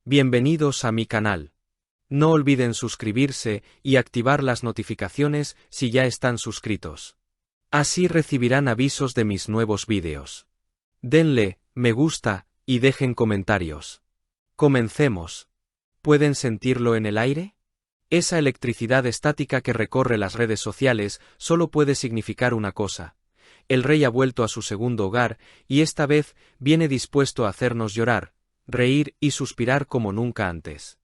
Bienvenidos a mi canal. No olviden suscribirse y activar las notificaciones si ya están suscritos. Así recibirán avisos de mis nuevos vídeos. Denle me gusta y dejen comentarios. Comencemos. ¿Pueden sentirlo en el aire? Esa electricidad estática que recorre las redes sociales solo puede significar una cosa. El rey ha vuelto a su segundo hogar y esta vez viene dispuesto a hacernos llorar, reír y suspirar como nunca antes.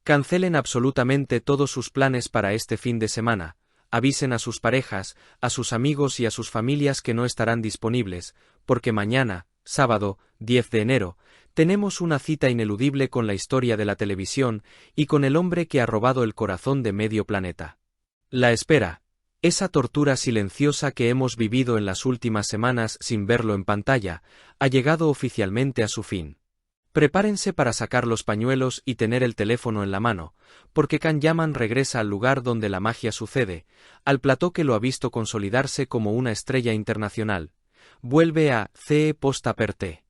Cancelen absolutamente todos sus planes para este fin de semana, avisen a sus parejas, a sus amigos y a sus familias que no estarán disponibles, porque mañana, sábado, 10 de enero, tenemos una cita ineludible con la historia de la televisión y con el hombre que ha robado el corazón de medio planeta. La espera, esa tortura silenciosa que hemos vivido en las últimas semanas sin verlo en pantalla, ha llegado oficialmente a su fin. Prepárense para sacar los pañuelos y tener el teléfono en la mano, porque Can Yaman regresa al lugar donde la magia sucede, al plató que lo ha visto consolidarse como una estrella internacional. Vuelve a CE Posta per Te.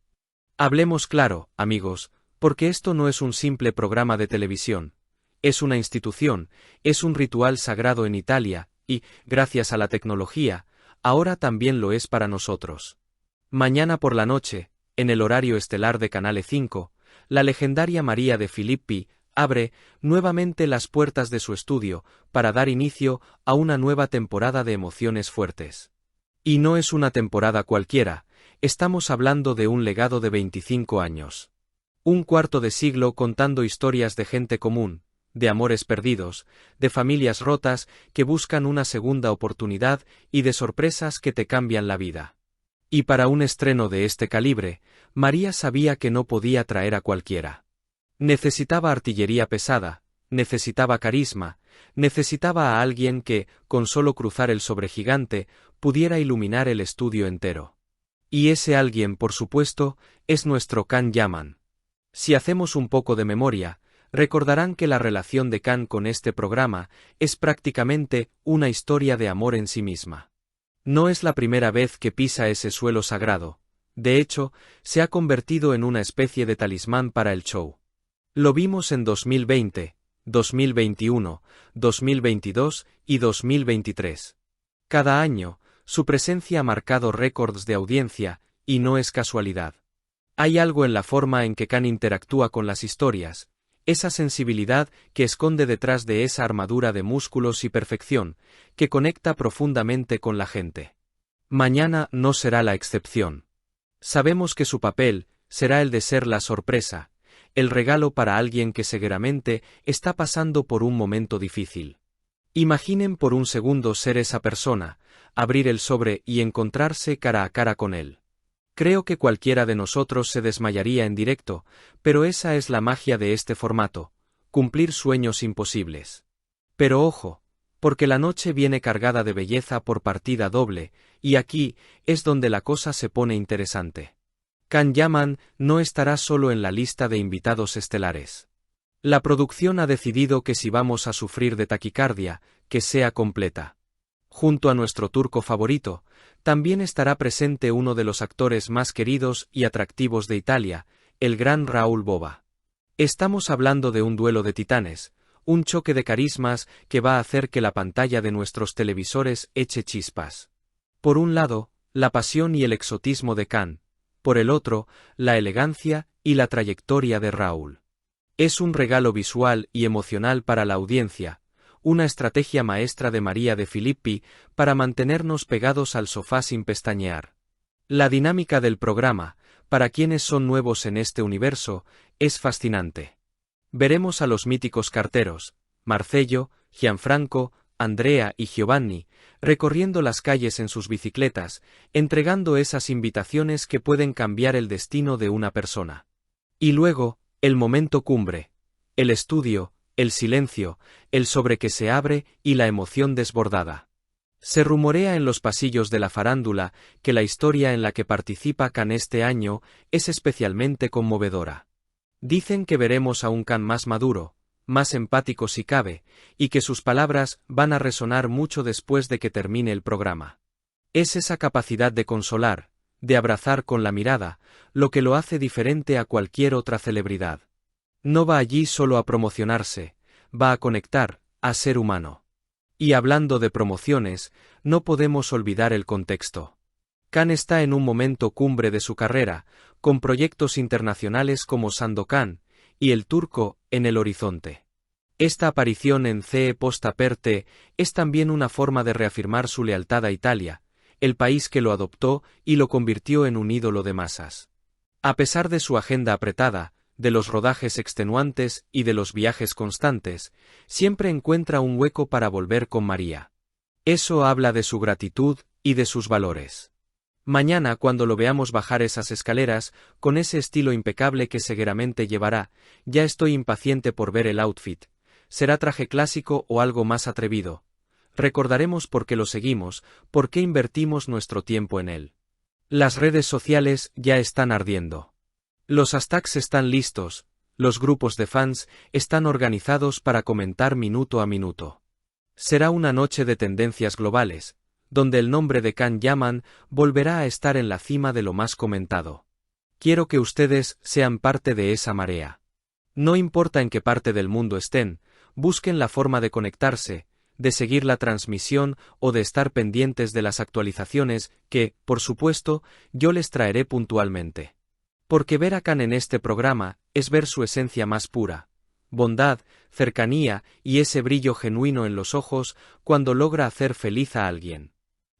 Hablemos claro, amigos, porque esto no es un simple programa de televisión. Es una institución, es un ritual sagrado en Italia, y, gracias a la tecnología, ahora también lo es para nosotros. Mañana por la noche, en el horario estelar de Canale 5, la legendaria Maria De Filippi abre nuevamente las puertas de su estudio para dar inicio a una nueva temporada de emociones fuertes. Y no es una temporada cualquiera, estamos hablando de un legado de 25 años. Un cuarto de siglo contando historias de gente común, de amores perdidos, de familias rotas que buscan una segunda oportunidad y de sorpresas que te cambian la vida. Y para un estreno de este calibre, María sabía que no podía traer a cualquiera. Necesitaba artillería pesada, necesitaba carisma, necesitaba a alguien que, con solo cruzar el sobregigante, pudiera iluminar el estudio entero. Y ese alguien, por supuesto, es nuestro Can Yaman. Si hacemos un poco de memoria, recordarán que la relación de Can con este programa es prácticamente una historia de amor en sí misma. No es la primera vez que pisa ese suelo sagrado, de hecho, se ha convertido en una especie de talismán para el show. Lo vimos en 2020, 2021, 2022 y 2023. Cada año, su presencia ha marcado récords de audiencia, y no es casualidad. Hay algo en la forma en que Can interactúa con las historias, esa sensibilidad que esconde detrás de esa armadura de músculos y perfección, que conecta profundamente con la gente. Mañana no será la excepción. Sabemos que su papel será el de ser la sorpresa, el regalo para alguien que seguramente está pasando por un momento difícil. Imaginen por un segundo ser esa persona, abrir el sobre y encontrarse cara a cara con él. Creo que cualquiera de nosotros se desmayaría en directo, pero esa es la magia de este formato, cumplir sueños imposibles. Pero ojo, porque la noche viene cargada de belleza por partida doble, y aquí es donde la cosa se pone interesante. Can Yaman no estará solo en la lista de invitados estelares. La producción ha decidido que si vamos a sufrir de taquicardia, que sea completa. Junto a nuestro turco favorito, también estará presente uno de los actores más queridos y atractivos de Italia, el gran Raúl Bova. Estamos hablando de un duelo de titanes, un choque de carismas que va a hacer que la pantalla de nuestros televisores eche chispas. Por un lado, la pasión y el exotismo de Can, por el otro, la elegancia y la trayectoria de Raúl. Es un regalo visual y emocional para la audiencia, una estrategia maestra de Maria De Filippi para mantenernos pegados al sofá sin pestañear. La dinámica del programa, para quienes son nuevos en este universo, es fascinante. Veremos a los míticos carteros, Marcello, Gianfranco, Andrea y Giovanni, recorriendo las calles en sus bicicletas, entregando esas invitaciones que pueden cambiar el destino de una persona. Y luego, el momento cumbre, el estudio, el silencio, el sobre que se abre y la emoción desbordada. Se rumorea en los pasillos de la farándula que la historia en la que participa Can este año es especialmente conmovedora. Dicen que veremos a un Can más maduro, más empático si cabe, y que sus palabras van a resonar mucho después de que termine el programa. Es esa capacidad de consolar, de abrazar con la mirada, lo que lo hace diferente a cualquier otra celebridad. No va allí solo a promocionarse, va a conectar, a ser humano. Y hablando de promociones, no podemos olvidar el contexto. Khan está en un momento cumbre de su carrera, con proyectos internacionales como Sandokan y El Turco en el horizonte. Esta aparición en CE Post Aperte es también una forma de reafirmar su lealtad a Italia, el país que lo adoptó y lo convirtió en un ídolo de masas. A pesar de su agenda apretada, de los rodajes extenuantes y de los viajes constantes, siempre encuentra un hueco para volver con María. Eso habla de su gratitud y de sus valores. Mañana, cuando lo veamos bajar esas escaleras, con ese estilo impecable que seguramente llevará, ya estoy impaciente por ver el outfit. ¿Será traje clásico o algo más atrevido? Recordaremos por qué lo seguimos, por qué invertimos nuestro tiempo en él. Las redes sociales ya están ardiendo. Los hashtags están listos, los grupos de fans están organizados para comentar minuto a minuto. Será una noche de tendencias globales, donde el nombre de Can Yaman volverá a estar en la cima de lo más comentado. Quiero que ustedes sean parte de esa marea. No importa en qué parte del mundo estén, busquen la forma de conectarse, de seguir la transmisión o de estar pendientes de las actualizaciones que, por supuesto, yo les traeré puntualmente. Porque ver a Can en este programa es ver su esencia más pura, bondad, cercanía y ese brillo genuino en los ojos cuando logra hacer feliz a alguien.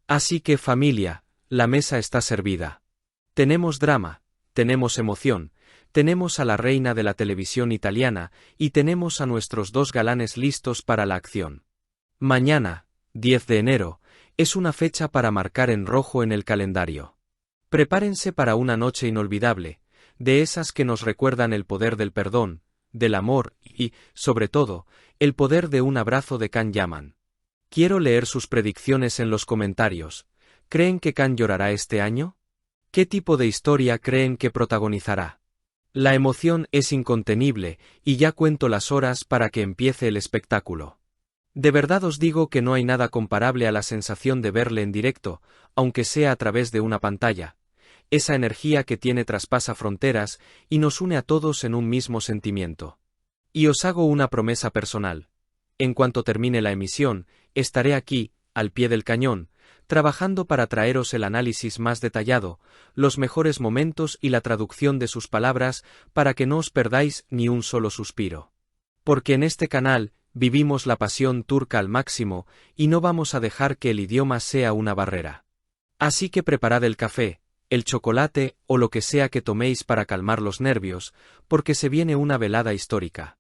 Así que familia, la mesa está servida. Tenemos drama, tenemos emoción, tenemos a la reina de la televisión italiana y tenemos a nuestros dos galanes listos para la acción. Mañana, 10 de enero, es una fecha para marcar en rojo en el calendario. Prepárense para una noche inolvidable, de esas que nos recuerdan el poder del perdón, del amor y, sobre todo, el poder de un abrazo de Can Yaman. Quiero leer sus predicciones en los comentarios. ¿Creen que Can llorará este año? ¿Qué tipo de historia creen que protagonizará? La emoción es incontenible y ya cuento las horas para que empiece el espectáculo. De verdad os digo que no hay nada comparable a la sensación de verle en directo, aunque sea a través de una pantalla. Esa energía que tiene traspasa fronteras y nos une a todos en un mismo sentimiento. Y os hago una promesa personal. En cuanto termine la emisión, estaré aquí, al pie del cañón, trabajando para traeros el análisis más detallado, los mejores momentos y la traducción de sus palabras para que no os perdáis ni un solo suspiro. Porque en este canal, vivimos la pasión turca al máximo y no vamos a dejar que el idioma sea una barrera. Así que preparad el café, el chocolate o lo que sea que toméis para calmar los nervios, porque se viene una velada histórica.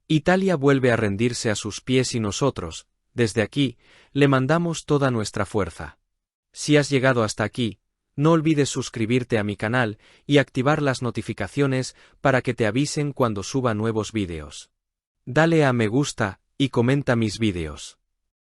Italia vuelve a rendirse a sus pies y nosotros, desde aquí, le mandamos toda nuestra fuerza. Si has llegado hasta aquí, no olvides suscribirte a mi canal y activar las notificaciones para que te avisen cuando suba nuevos vídeos. Dale a me gusta y comenta mis vídeos.